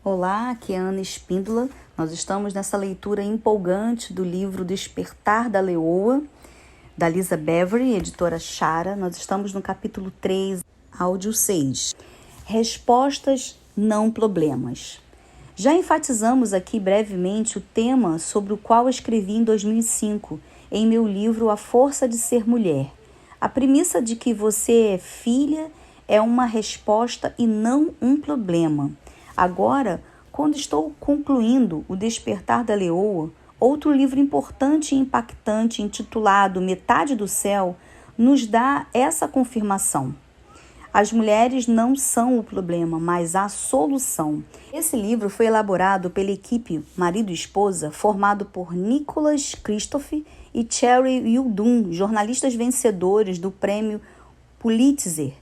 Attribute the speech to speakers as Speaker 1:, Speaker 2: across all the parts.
Speaker 1: Olá, aqui é Ana Espíndola. Nós estamos nessa leitura empolgante do livro Despertar da Leoa, da Lisa Beverly, editora Chara. Nós estamos no capítulo 3, áudio 6. Respostas, não problemas. Já enfatizamos aqui brevemente o tema sobre o qual escrevi em 2005, em meu livro A Força de Ser Mulher. A premissa de que você é filha é uma resposta e não um problema. Agora, quando estou concluindo O Despertar da Leoa, outro livro importante e impactante intitulado Metade do Céu, nos dá essa confirmação. As mulheres não são o problema, mas a solução. Esse livro foi elaborado pela equipe marido e esposa, formado por Nicholas Kristof e Cherry Yudun, jornalistas vencedores do prêmio Pulitzer.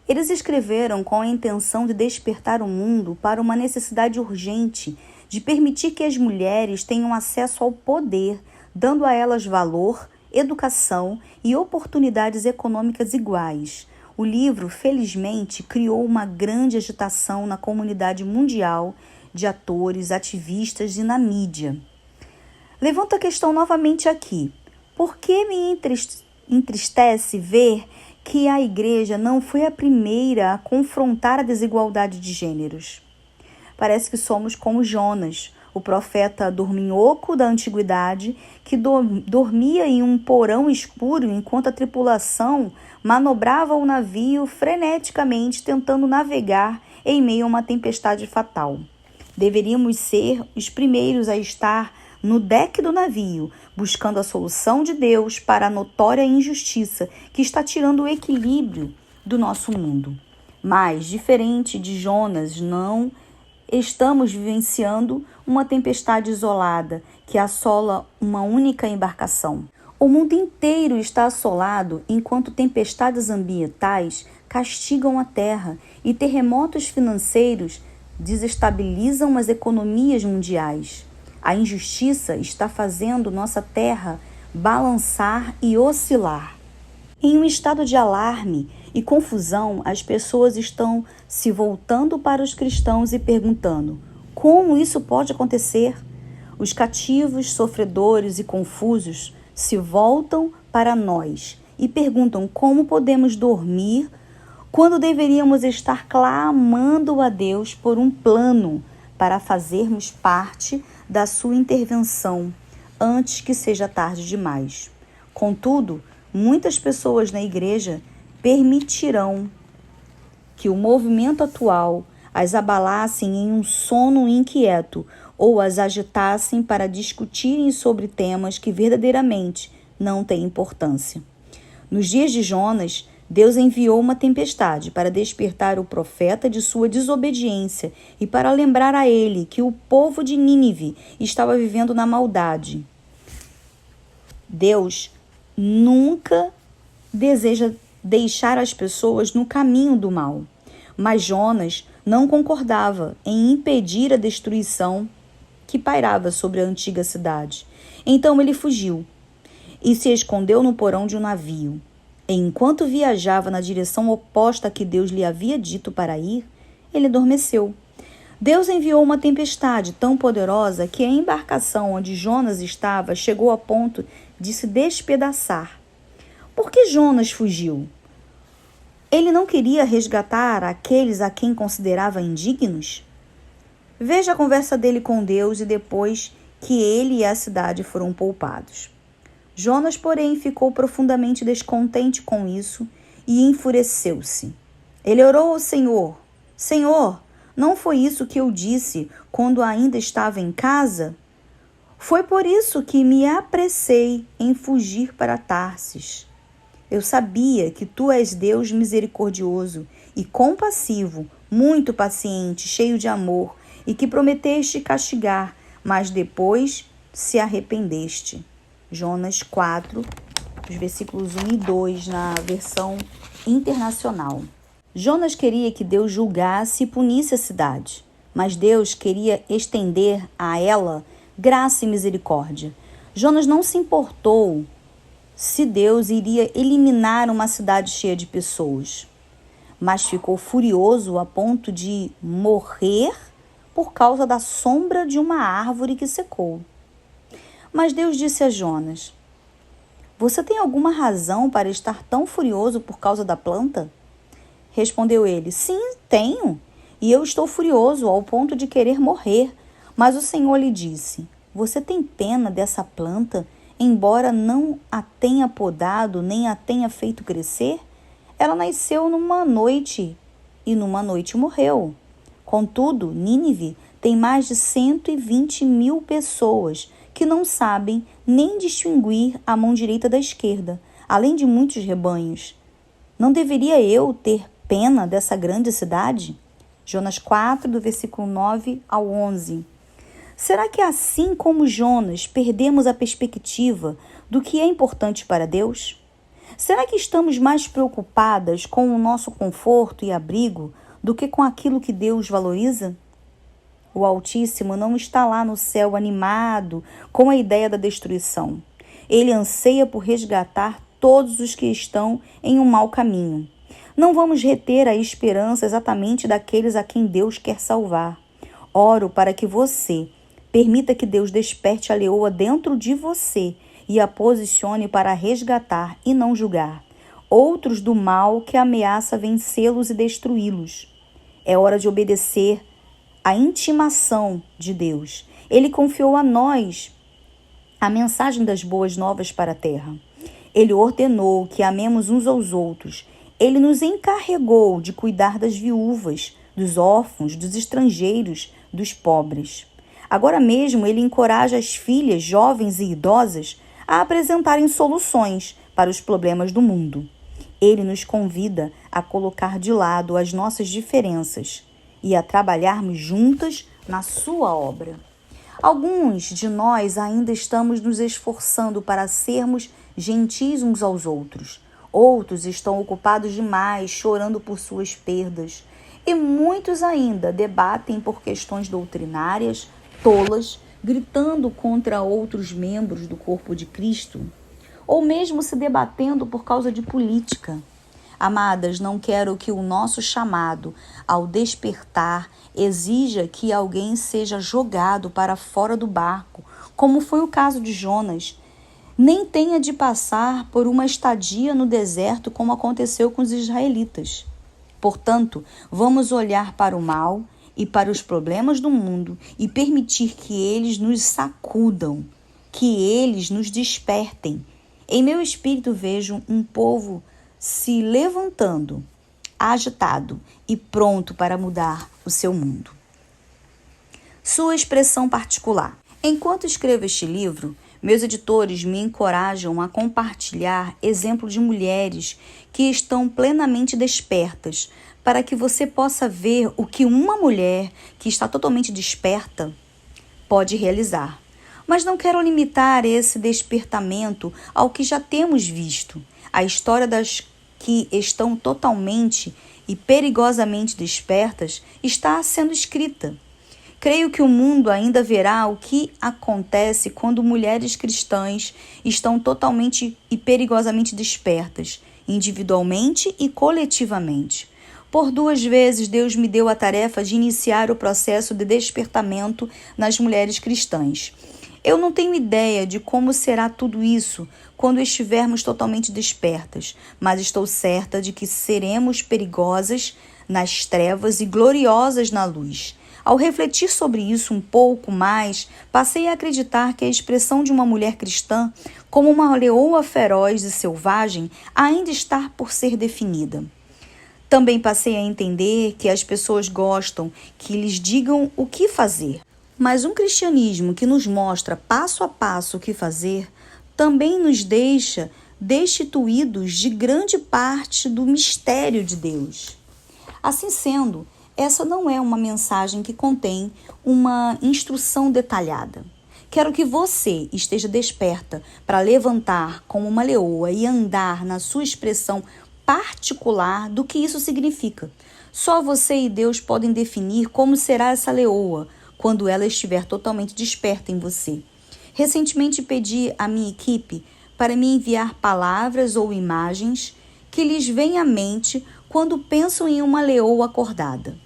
Speaker 1: Eles escreveram com a intenção de despertar o mundo para uma necessidade urgente de permitir que as mulheres tenham acesso ao poder, dando a elas valor, educação e oportunidades econômicas iguais. O livro, felizmente, criou uma grande agitação na comunidade mundial de atores, ativistas e na mídia. Levanto a questão novamente aqui. Por que me entristece ver que a igreja não foi a primeira a confrontar a desigualdade de gêneros? Parece que somos como Jonas, o profeta dorminhoco da antiguidade, que dormia em um porão escuro enquanto a tripulação manobrava o navio freneticamente tentando navegar em meio a uma tempestade fatal. Deveríamos ser os primeiros a estar no deck do navio, buscando a solução de Deus para a notória injustiça que está tirando o equilíbrio do nosso mundo. Mas, diferente de Jonas, não estamos vivenciando uma tempestade isolada que assola uma única embarcação. O mundo inteiro está assolado enquanto tempestades ambientais castigam a terra e terremotos financeiros desestabilizam as economias mundiais. A injustiça está fazendo nossa terra balançar e oscilar. Em um estado de alarme e confusão, as pessoas estão se voltando para os cristãos e perguntando: como isso pode acontecer? Os cativos, sofredores e confusos se voltam para nós e perguntam como podemos dormir quando deveríamos estar clamando a Deus por um plano para fazermos parte da sua intervenção antes que seja tarde demais. Contudo, muitas pessoas na igreja permitirão que o movimento atual as abalassem em um sono inquieto ou as agitassem para discutirem sobre temas que verdadeiramente não têm importância. Nos dias de Jonas, Deus enviou uma tempestade para despertar o profeta de sua desobediência e para lembrar a ele que o povo de Nínive estava vivendo na maldade. Deus nunca deseja deixar as pessoas no caminho do mal, mas Jonas não concordava em impedir a destruição que pairava sobre a antiga cidade. Então ele fugiu e se escondeu no porão de um navio. Enquanto viajava na direção oposta a que Deus lhe havia dito para ir, ele adormeceu. Deus enviou uma tempestade tão poderosa que a embarcação onde Jonas estava chegou a ponto de se despedaçar. Por que Jonas fugiu? Ele não queria resgatar aqueles a quem considerava indignos? Veja a conversa dele com Deus e depois que ele e a cidade foram poupados. Jonas, porém, ficou profundamente descontente com isso e enfureceu-se. Ele orou ao Senhor: Senhor, não foi isso que eu disse quando ainda estava em casa? Foi por isso que me apressei em fugir para Tarsis. Eu sabia que tu és Deus misericordioso e compassivo, muito paciente, cheio de amor, e que prometeste castigar, mas depois se arrependeste. Jonas 4, os versículos 1 e 2, na versão internacional. Jonas queria que Deus julgasse e punisse a cidade, mas Deus queria estender a ela graça e misericórdia. Jonas não se importou se Deus iria eliminar uma cidade cheia de pessoas, mas ficou furioso a ponto de morrer por causa da sombra de uma árvore que secou. Mas Deus disse a Jonas: Você tem alguma razão para estar tão furioso por causa da planta? Respondeu ele: Sim, tenho. E eu estou furioso ao ponto de querer morrer. Mas o Senhor lhe disse: Você tem pena dessa planta, embora não a tenha podado nem a tenha feito crescer? Ela nasceu numa noite e numa noite morreu. Contudo, Nínive tem mais de 120.000 pessoas que não sabem nem distinguir a mão direita da esquerda, além de muitos rebanhos. Não deveria eu ter pena dessa grande cidade? Jonas 4, do versículo 9 ao 11. Será que assim como Jonas perdemos a perspectiva do que é importante para Deus? Será que estamos mais preocupadas com o nosso conforto e abrigo do que com aquilo que Deus valoriza? O Altíssimo não está lá no céu animado com a ideia da destruição. Ele anseia por resgatar todos os que estão em um mau caminho. Não vamos reter a esperança exatamente daqueles a quem Deus quer salvar. Oro para que você permita que Deus desperte a leoa dentro de você e a posicione para resgatar e não julgar outros do mal que ameaça vencê-los e destruí-los. É hora de obedecer a intimação de Deus. Ele confiou a nós a mensagem das boas novas para a terra. Ele ordenou que amemos uns aos outros. Ele nos encarregou de cuidar das viúvas, dos órfãos, dos estrangeiros, dos pobres. Agora mesmo, ele encoraja as filhas, jovens e idosas a apresentarem soluções para os problemas do mundo. Ele nos convida a colocar de lado as nossas diferenças e a trabalharmos juntas na sua obra. Alguns de nós ainda estamos nos esforçando para sermos gentis uns aos outros. Outros estão ocupados demais, chorando por suas perdas. E muitos ainda debatem por questões doutrinárias, tolas, gritando contra outros membros do corpo de Cristo, ou mesmo se debatendo por causa de política. Amadas, não quero que o nosso chamado ao despertar exija que alguém seja jogado para fora do barco, como foi o caso de Jonas, nem tenha de passar por uma estadia no deserto como aconteceu com os israelitas. Portanto, vamos olhar para o mal e para os problemas do mundo e permitir que eles nos sacudam, que eles nos despertem. Em meu espírito vejo um povo se levantando, agitado e pronto para mudar o seu mundo. Sua expressão particular. Enquanto escrevo este livro, meus editores me encorajam a compartilhar exemplos de mulheres que estão plenamente despertas, para que você possa ver o que uma mulher que está totalmente desperta pode realizar. Mas não quero limitar esse despertamento ao que já temos visto. A história das que estão totalmente e perigosamente despertas está sendo escrita. Creio que o mundo ainda verá o que acontece quando mulheres cristãs estão totalmente e perigosamente despertas, individualmente e coletivamente. Por 2 vezes, Deus me deu a tarefa de iniciar o processo de despertamento nas mulheres cristãs. Eu não tenho ideia de como será tudo isso quando estivermos totalmente despertas, mas estou certa de que seremos perigosas nas trevas e gloriosas na luz. Ao refletir sobre isso um pouco mais, passei a acreditar que a expressão de uma mulher cristã como uma leoa feroz e selvagem ainda está por ser definida. Também passei a entender que as pessoas gostam que lhes digam o que fazer. Mas um cristianismo que nos mostra passo a passo o que fazer também nos deixa destituídos de grande parte do mistério de Deus. Assim sendo, essa não é uma mensagem que contém uma instrução detalhada. Quero que você esteja desperta para levantar como uma leoa e andar na sua expressão particular do que isso significa. Só você e Deus podem definir como será essa leoa quando ela estiver totalmente desperta em você. Recentemente pedi à minha equipe para me enviar palavras ou imagens que lhes vêm à mente quando pensam em uma leoa acordada.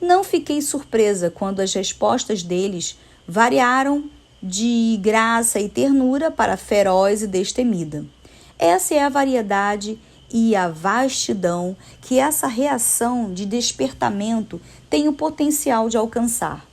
Speaker 1: Não fiquei surpresa quando as respostas deles variaram de graça e ternura para feroz e destemida. Essa é a variedade e a vastidão que essa reação de despertamento tem o potencial de alcançar.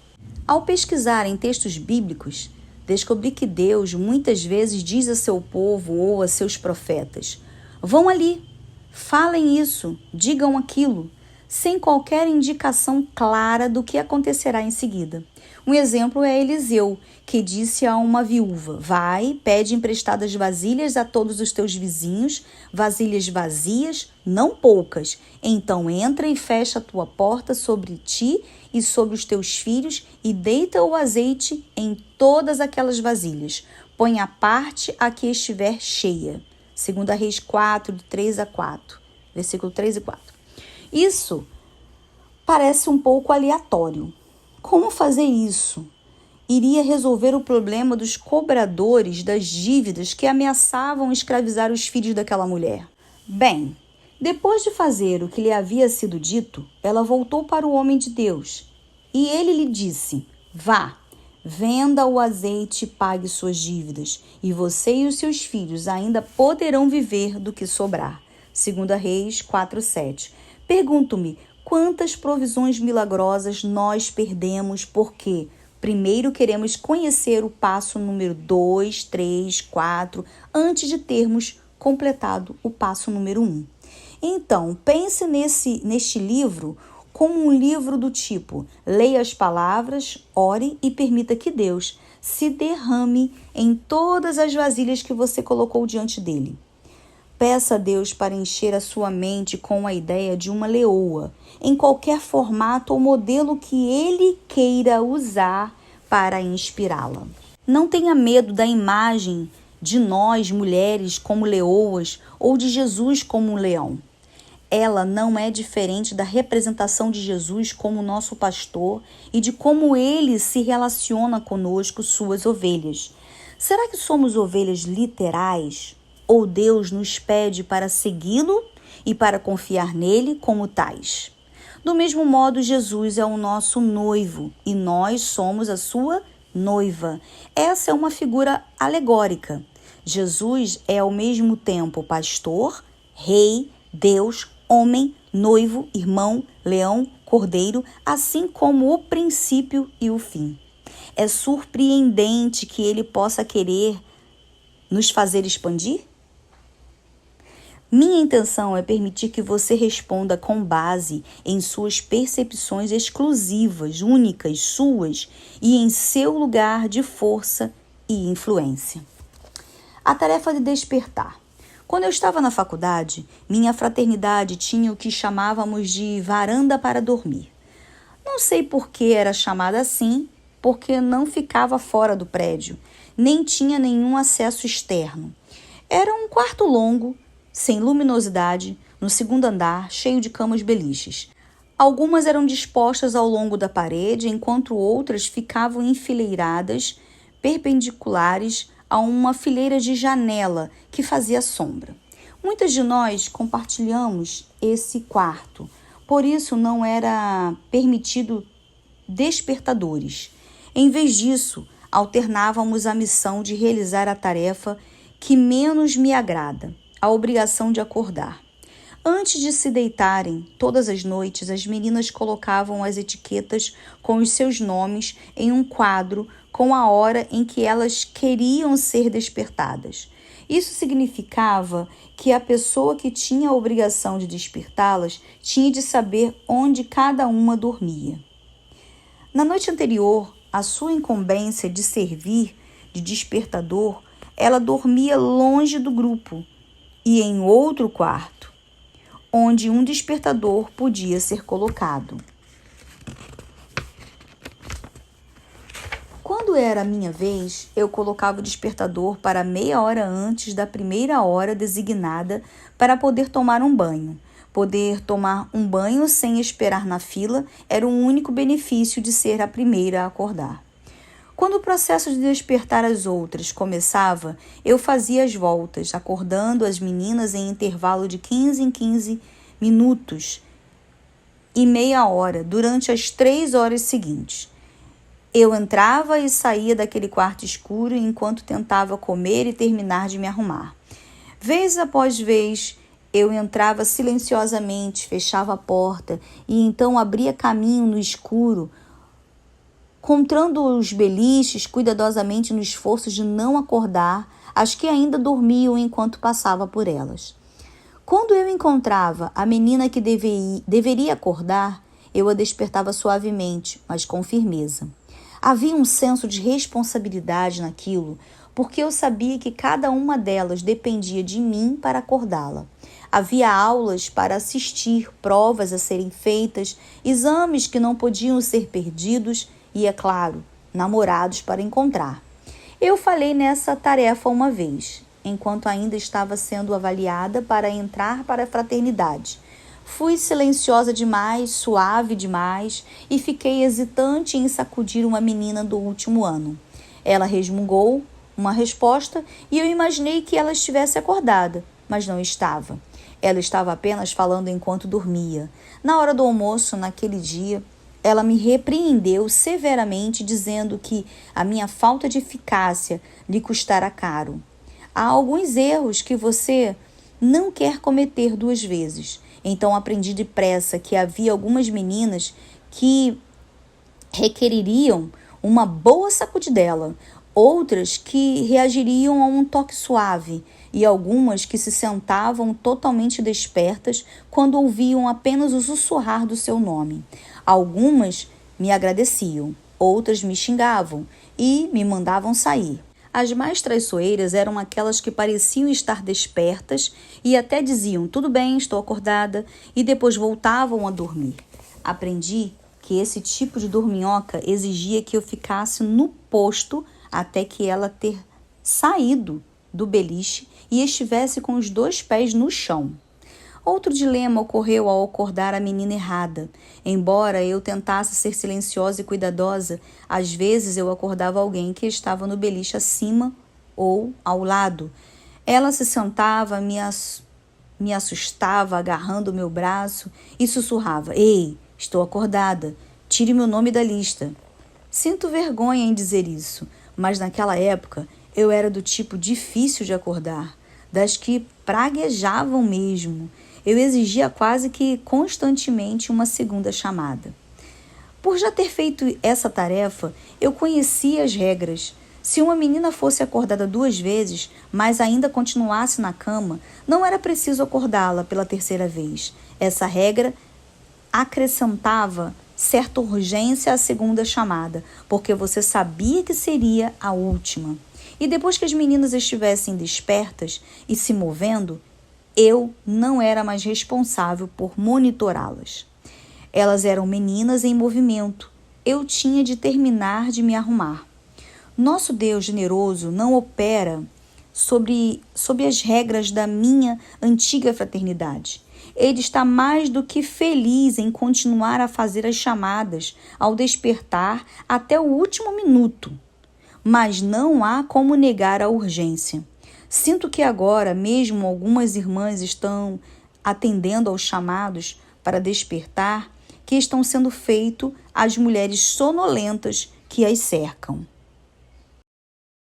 Speaker 1: Ao pesquisar em textos bíblicos, descobri que Deus muitas vezes diz a seu povo ou a seus profetas: vão ali, falem isso, digam aquilo, sem qualquer indicação clara do que acontecerá em seguida. Um exemplo é Eliseu, que disse a uma viúva: vai, pede emprestadas vasilhas a todos os teus vizinhos, vasilhas vazias, não poucas. Então entra e fecha a tua porta sobre ti e sobre os teus filhos e deita o azeite em todas aquelas vasilhas. Põe à parte a que estiver cheia. 2 Reis 4, de 3 a 4, versículo 3 e 4. Isso parece um pouco aleatório. Como fazer isso? Iria resolver o problema dos cobradores das dívidas que ameaçavam escravizar os filhos daquela mulher. Bem, depois de fazer o que lhe havia sido dito, ela voltou para o homem de Deus. E ele lhe disse: vá, venda o azeite e pague suas dívidas, e você e os seus filhos ainda poderão viver do que sobrar. 2 Reis 4:7. Pergunto-me, quantas provisões milagrosas nós perdemos porque primeiro queremos conhecer o passo número 2, 3, 4, antes de termos completado o passo número 1. Então, pense neste livro como um livro do tipo: leia as palavras, ore e permita que Deus se derrame em todas as vasilhas que você colocou diante dele. Peça a Deus para encher a sua mente com a ideia de uma leoa, em qualquer formato ou modelo que ele queira usar para inspirá-la. Não tenha medo da imagem de nós, mulheres, como leoas ou de Jesus como um leão. Ela não é diferente da representação de Jesus como nosso pastor e de como ele se relaciona conosco, suas ovelhas. Será que somos ovelhas literais? Ou Deus nos pede para segui-lo e para confiar nele como tais? Do mesmo modo, Jesus é o nosso noivo e nós somos a sua noiva. Essa é uma figura alegórica. Jesus é ao mesmo tempo pastor, rei, Deus, homem, noivo, irmão, leão, cordeiro, assim como o princípio e o fim. É surpreendente que ele possa querer nos fazer expandir? Minha intenção é permitir que você responda com base em suas percepções exclusivas, únicas, suas, e em seu lugar de força e influência. A tarefa de despertar. Quando eu estava na faculdade, minha fraternidade tinha o que chamávamos de varanda para dormir. Não sei por que era chamada assim, porque não ficava fora do prédio, nem tinha nenhum acesso externo. Era um quarto longo, sem luminosidade, no segundo andar, cheio de camas beliches. Algumas eram dispostas ao longo da parede, enquanto outras ficavam enfileiradas, perpendiculares a uma fileira de janela que fazia sombra. Muitas de nós compartilhamos esse quarto, por isso não era permitido despertadores. Em vez disso, alternávamos a missão de realizar a tarefa que menos me agrada, a obrigação de acordar. Antes de se deitarem, todas as noites, as meninas colocavam as etiquetas com os seus nomes em um quadro com a hora em que elas queriam ser despertadas. Isso significava que a pessoa que tinha a obrigação de despertá-las tinha de saber onde cada uma dormia. Na noite anterior, a sua incumbência de servir de despertador, ela dormia longe do grupo e em outro quarto, onde um despertador podia ser colocado. Quando era a minha vez, eu colocava o despertador para meia hora antes da primeira hora designada para poder tomar um banho. Poder tomar um banho sem esperar na fila era o único benefício de ser a primeira a acordar. Quando o processo de despertar as outras começava, eu fazia as voltas, acordando as meninas em intervalo de 15 em 15 minutos, e meia hora durante as 3 horas seguintes. Eu entrava e saía daquele quarto escuro enquanto tentava comer e terminar de me arrumar. Vez após vez, eu entrava silenciosamente, fechava a porta e então abria caminho no escuro, contando os beliches cuidadosamente no esforço de não acordar as que ainda dormiam enquanto passava por elas. Quando eu encontrava a menina que deveria acordar, eu a despertava suavemente, mas com firmeza. Havia um senso de responsabilidade naquilo, porque eu sabia que cada uma delas dependia de mim para acordá-la. Havia aulas para assistir, provas a serem feitas, exames que não podiam ser perdidos e, é claro, namorados para encontrar. Eu falhei nessa tarefa uma vez, enquanto ainda estava sendo avaliada para entrar para a fraternidade. Fui silenciosa demais, suave demais e fiquei hesitante em sacudir uma menina do último ano. Ela resmungou uma resposta e eu imaginei que ela estivesse acordada, mas não estava. Ela estava apenas falando enquanto dormia. Na hora do almoço, naquele dia, ela me repreendeu severamente, dizendo que a minha falta de eficácia lhe custara caro. Há alguns erros que você não quer cometer 2 vezes. Então aprendi depressa que havia algumas meninas que requereriam uma boa sacudidela, outras que reagiriam a um toque suave e algumas que se sentavam totalmente despertas quando ouviam apenas o sussurrar do seu nome. Algumas me agradeciam, outras me xingavam e me mandavam sair. As mais traiçoeiras eram aquelas que pareciam estar despertas e até diziam, tudo bem, estou acordada, e depois voltavam a dormir. Aprendi que esse tipo de dorminhoca exigia que eu ficasse no posto até que ela ter saído do beliche e estivesse com os 2 pés no chão. Outro dilema ocorreu ao acordar a menina errada. Embora eu tentasse ser silenciosa e cuidadosa, às vezes eu acordava alguém que estava no beliche acima ou ao lado. Ela se sentava, me assustava, agarrando meu braço e sussurrava, ei, estou acordada, tire meu nome da lista. Sinto vergonha em dizer isso, mas naquela época eu era do tipo difícil de acordar, das que praguejavam mesmo. Eu exigia quase que constantemente uma segunda chamada. Por já ter feito essa tarefa, eu conhecia as regras. Se uma menina fosse acordada 2 vezes, mas ainda continuasse na cama, não era preciso acordá-la pela 3ª vez. Essa regra acrescentava certa urgência à segunda chamada, porque você sabia que seria a última. E depois que as meninas estivessem despertas e se movendo, eu não era mais responsável por monitorá-las. Elas eram meninas em movimento. Eu tinha de terminar de me arrumar. Nosso Deus generoso não opera sob as regras da minha antiga fraternidade. Ele está mais do que feliz em continuar a fazer as chamadas ao despertar até o último minuto. Mas não há como negar a urgência. Sinto que agora mesmo algumas irmãs estão atendendo aos chamados para despertar que estão sendo feitos às mulheres sonolentas que as cercam.